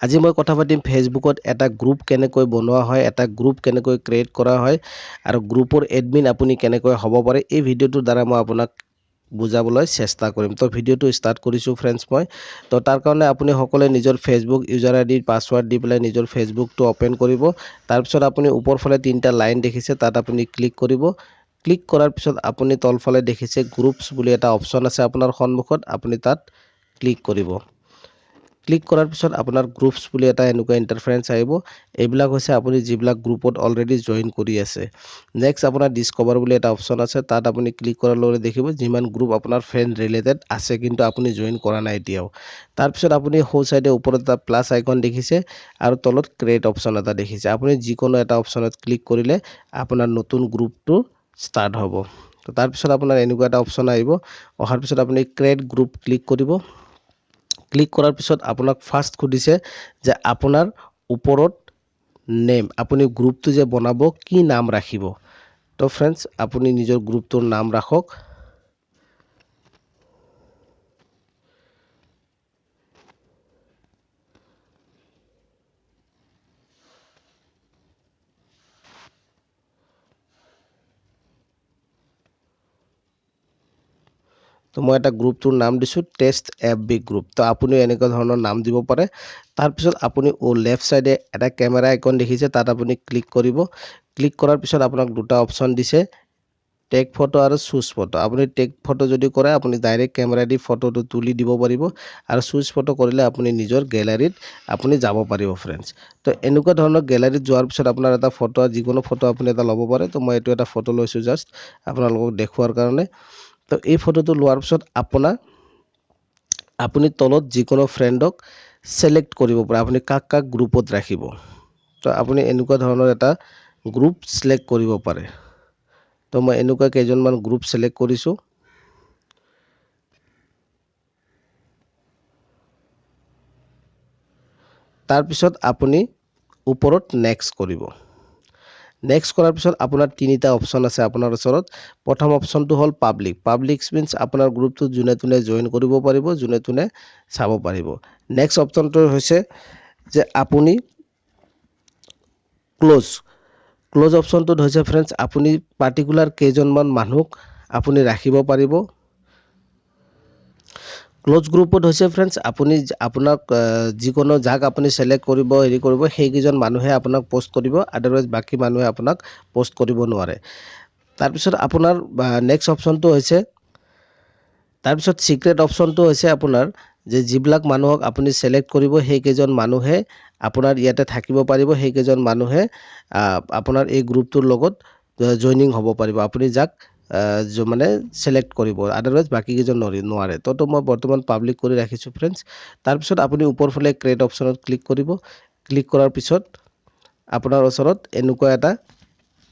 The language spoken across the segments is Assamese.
আজি মই কথা পাতিম ফেচবুকত এটা গ্ৰুপ কেনেকৈ বনোৱা হয়, এটা গ্ৰুপ কেনেকৈ ক্ৰিয়েট কৰা হয় আৰু গ্ৰুপৰ এডমিন আপুনি কেনেকৈ হ'ব পাৰে। এই ভিডিঅ'টোৰ দ্বাৰা মই আপোনাক বুজাবলৈ চেষ্টা কৰিম। তো ভিডিঅ'টো ষ্টাৰ্ট কৰিছোঁ ফ্ৰেণ্ডছ মই। তো তাৰ কাৰণে আপুনি সকলোৱে নিজৰ ফেচবুক ইউজাৰ আইডি পাছৱৰ্ড দি পেলাই নিজৰ ফেচবুকটো অপেন কৰিব। তাৰপিছত আপুনি ওপৰ ফালে তিনিটা লাইন দেখিছে, তাত আপুনি ক্লিক কৰিব। ক্লিক কৰাৰ পিছত আপুনি তলফালে দেখিছে গ্ৰুপছ বুলি এটা অপশ্যন আছে আপোনাৰ সন্মুখত, আপুনি তাত ক্লিক কৰিব। ক্লিক কৰাৰ পিছত আপোনাৰ গ্ৰুপছ বুলি এটা এনেকুৱা ইণ্টাৰফাৰেঞ্চ আহিব। এইবিলাক হৈছে আপুনি যিবিলাক গ্ৰুপত অলৰেডি জইন কৰি আছে। নেক্সট আপোনাৰ ডিস্কভাৰ বুলি এটা অপশ্যন আছে, তাত আপুনি ক্লিক কৰাৰ লগে দেখিব যিমান গ্ৰুপ আপোনাৰ ফ্ৰেণ্ড ৰিলেটেড আছে কিন্তু আপুনি জইন কৰা নাই এতিয়াও। তাৰপিছত আপুনি সোঁ চাইডে ওপৰত এটা প্লাছ আইকন দেখিছে আৰু তলত ক্ৰিয়েট অপশ্যন এটা দেখিছে। আপুনি যিকোনো এটা অপশ্যনত ক্লিক কৰিলে আপোনাৰ নতুন গ্ৰুপটো ষ্টাৰ্ট হ'ব। তো তাৰপিছত আপোনাৰ এনেকুৱা এটা অপশ্যন আহিব। অহাৰ পিছত আপুনি ক্ৰিয়েট গ্ৰুপ ক্লিক কৰিব। ক্লিক কৰাৰ পিছত আপোনাক ফাৰ্ষ্ট সুধিছে যে আপোনাৰ ওপৰত নেম, আপুনি গ্ৰুপটো যে বনাব কি নাম ৰাখিব। তো ফ্ৰেণ্ডছ আপুনি নিজৰ গ্ৰুপটোৰ নাম ৰাখক। তো মই এটা গ্ৰুপটোৰ নাম দিছোঁ টেষ্ট FB গ্ৰুপ। তো আপুনিও এনেকুৱা ধৰণৰ নাম দিব পাৰে। তাৰপিছত আপুনি লেফ্ট চাইডে এটা কেমেৰা আইকন দেখিছে, তাত আপুনি ক্লিক কৰিব। ক্লিক কৰাৰ পিছত আপোনাক দুটা অপশ্যন দিছে, টেক ফটো আৰু চুজ ফটো। আপুনি টেক ফটো যদি কৰে আপুনি ডাইৰেক্ট কেমেৰা দি ফটোটো তুলি দিব পাৰিব আৰু চুজ ফটো কৰিলে আপুনি নিজৰ গেলাৰীত আপুনি যাব পাৰিব ফ্ৰেণ্ডছ। তো এনেকুৱা ধৰণৰ গেলাৰীত যোৱাৰ পিছত আপোনাৰ এটা ফটো, যিকোনো ফটো আপুনি এটা ল'ব পাৰে। তো মই এইটো এটা ফটো লৈছোঁ জাষ্ট আপোনালোকক দেখুৱাৰ কাৰণে। তো এই ফটোটো লোৱাৰ পিছত আপুনি তলত যিকোনো ফ্ৰেণ্ডক ছিলেক্ট কৰিব পাৰে, আপুনি কাক কাক গ্ৰুপত ৰাখিব। তো আপুনি এনেকুৱা ধৰণৰ এটা গ্ৰুপ ছিলেক্ট কৰিব পাৰে। তো মই এনেকুৱা কেইজনমান গ্ৰুপ ছিলেক্ট কৰিছোঁ। তাৰপিছত আপুনি ওপৰত নেক্সট কৰিব। নেক্সট কৰাৰ পিছত আপোনাৰ তিনিটা অপশ্যন আছে আপোনাৰ ওচৰত। প্ৰথম অপশ্যনটো হ'ল পাব্লিক। পাব্লিক মিনছ আপোনাৰ গ্ৰুপটোত যোনে তোনে জইন কৰিব পাৰিব, যোনে তোনে চাব পাৰিব। নেক্সট অপশ্যনটো হৈছে যে আপুনি ক্ল'জ। ক্ল'জ অপশ্যনটোত হৈছে ফ্ৰেণ্ডছ আপুনি পাৰ্টিকুলাৰ কেইজনমান মানুহক আপুনি ৰাখিব পাৰিব। ক্ল'জ গ্ৰুপত হৈছে ফ্ৰেণ্ডছ আপুনি আপোনাক যিকোনো যাক আপুনি ছিলেক্ট কৰিব সেইকেইজন মানুহে আপোনাক পষ্ট কৰিব, আদাৰৱাইজ বাকী মানুহে আপোনাক পষ্ট কৰিব নোৱাৰে। তাৰপিছত আপোনাৰ নেক্সট অপশ্যনটো হৈছে, তাৰপিছত চিক্ৰেট অপশ্যনটো হৈছে আপোনাৰ যে যিবিলাক মানুহক আপুনি ছিলেক্ট কৰিব সেইকেইজন মানুহে আপোনাৰ ইয়াতে থাকিব পাৰিব, সেইকেইজন মানুহে আপোনাৰ এই গ্ৰুপটোৰ লগত জইনিং হ'ব পাৰিব। আপুনি যাক মানে ছিলেক্ট কৰিব, আদাৰৱাইজ বাকীকেইজন নোৱাৰে। তো মই বৰ্তমান পাব্লিক কৰি ৰাখিছোঁ ফ্ৰেণ্ডছ। তাৰপিছত আপুনি ওপৰফালে ক্ৰিয়েট অপশ্যনত ক্লিক কৰিব। ক্লিক কৰাৰ পিছত আপোনাৰ ওচৰত এনেকুৱা এটা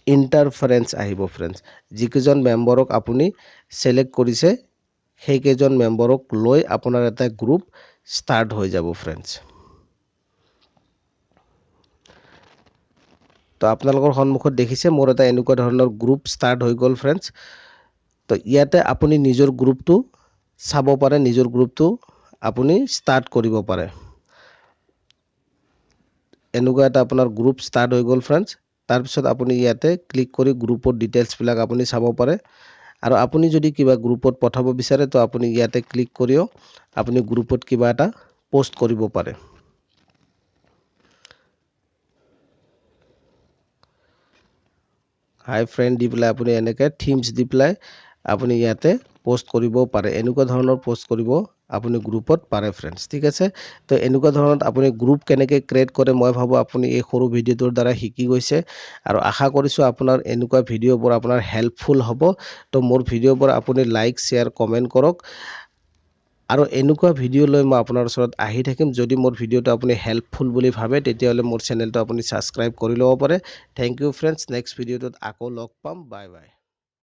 ইণ্টাৰফাৰেঞ্চ আহিব ফ্ৰেণ্ডছ। যিকেইজন মেম্বৰক আপুনি ছিলেক্ট কৰিছে সেইকেইজন মেম্বৰক লৈ আপোনাৰ এটা গ্ৰুপ ষ্টাৰ্ট হৈ যাব ফ্ৰেণ্ডছ। তো আপোনালোকৰ সন্মুখত দেখিছে মোৰ এটা এনেকুৱা ধৰণৰ গ্ৰুপ ষ্টাৰ্ট হৈ গ'ল ফ্ৰেণ্ডছ। তো ইয়াতে আপুনি নিজৰ গ্ৰুপটো চাব পাৰে, নিজৰ গ্ৰুপটো আপুনি ষ্টাৰ্ট কৰিব পাৰে। এনেকুৱা এটা আপোনাৰ গ্ৰুপ ষ্টাৰ্ট হৈ গ'ল ফ্ৰেণ্ডছ। তাৰপিছত আপুনি ইয়াতে ক্লিক কৰি গ্ৰুপৰ ডিটেইলছবিলাক আপুনি চাব পাৰে। আৰু আপুনি যদি কিবা গ্ৰুপত পঠাব বিচাৰে তো আপুনি ইয়াতে ক্লিক কৰিও আপুনি গ্ৰুপত কিবা এটা পষ্ট কৰিব পাৰে। হাই ফ্ৰেণ্ড দি পেলাই আপুনি এনেকৈ থিমছ দি পেলাই আপুনি ইয়াতে পষ্ট কৰিব পাৰে। এনেকুৱা ধৰণৰ পষ্ট কৰিব আপুনি গ্ৰুপত পাৰে ফ্ৰেণ্ডছ, ঠিক আছে। তো এনেকুৱা ধৰণৰ আপুনি গ্ৰুপ কেনেকৈ ক্ৰিয়েট কৰে মই ভাবোঁ আপুনি এই সৰু ভিডিঅ'টোৰ দ্বাৰা শিকি গৈছে আৰু আশা কৰিছোঁ আপোনাৰ এনেকুৱা ভিডিঅ'বোৰ আপোনাৰ হেল্পফুল হ'ব। তো মোৰ ভিডিঅ'বোৰ আপুনি লাইক শ্বেয়াৰ কমেণ্ট কৰক আৰু এনেকুৱা ভিডিঅ' লৈ মই আপোনাৰ ওচৰত আহি থাকিম। যদি মোৰ ভিডিঅ'টো আপুনি হেল্পফুল বুলি ভাবে তেতিয়াহ'লে মোৰ চেনেলটো আপুনি ছাবস্ক্ৰাইব কৰি ল'ব পাৰে। Thank U friends. নেক্সট ভিডিঅ'টোত আকৌ লগ পাম। Bye bye.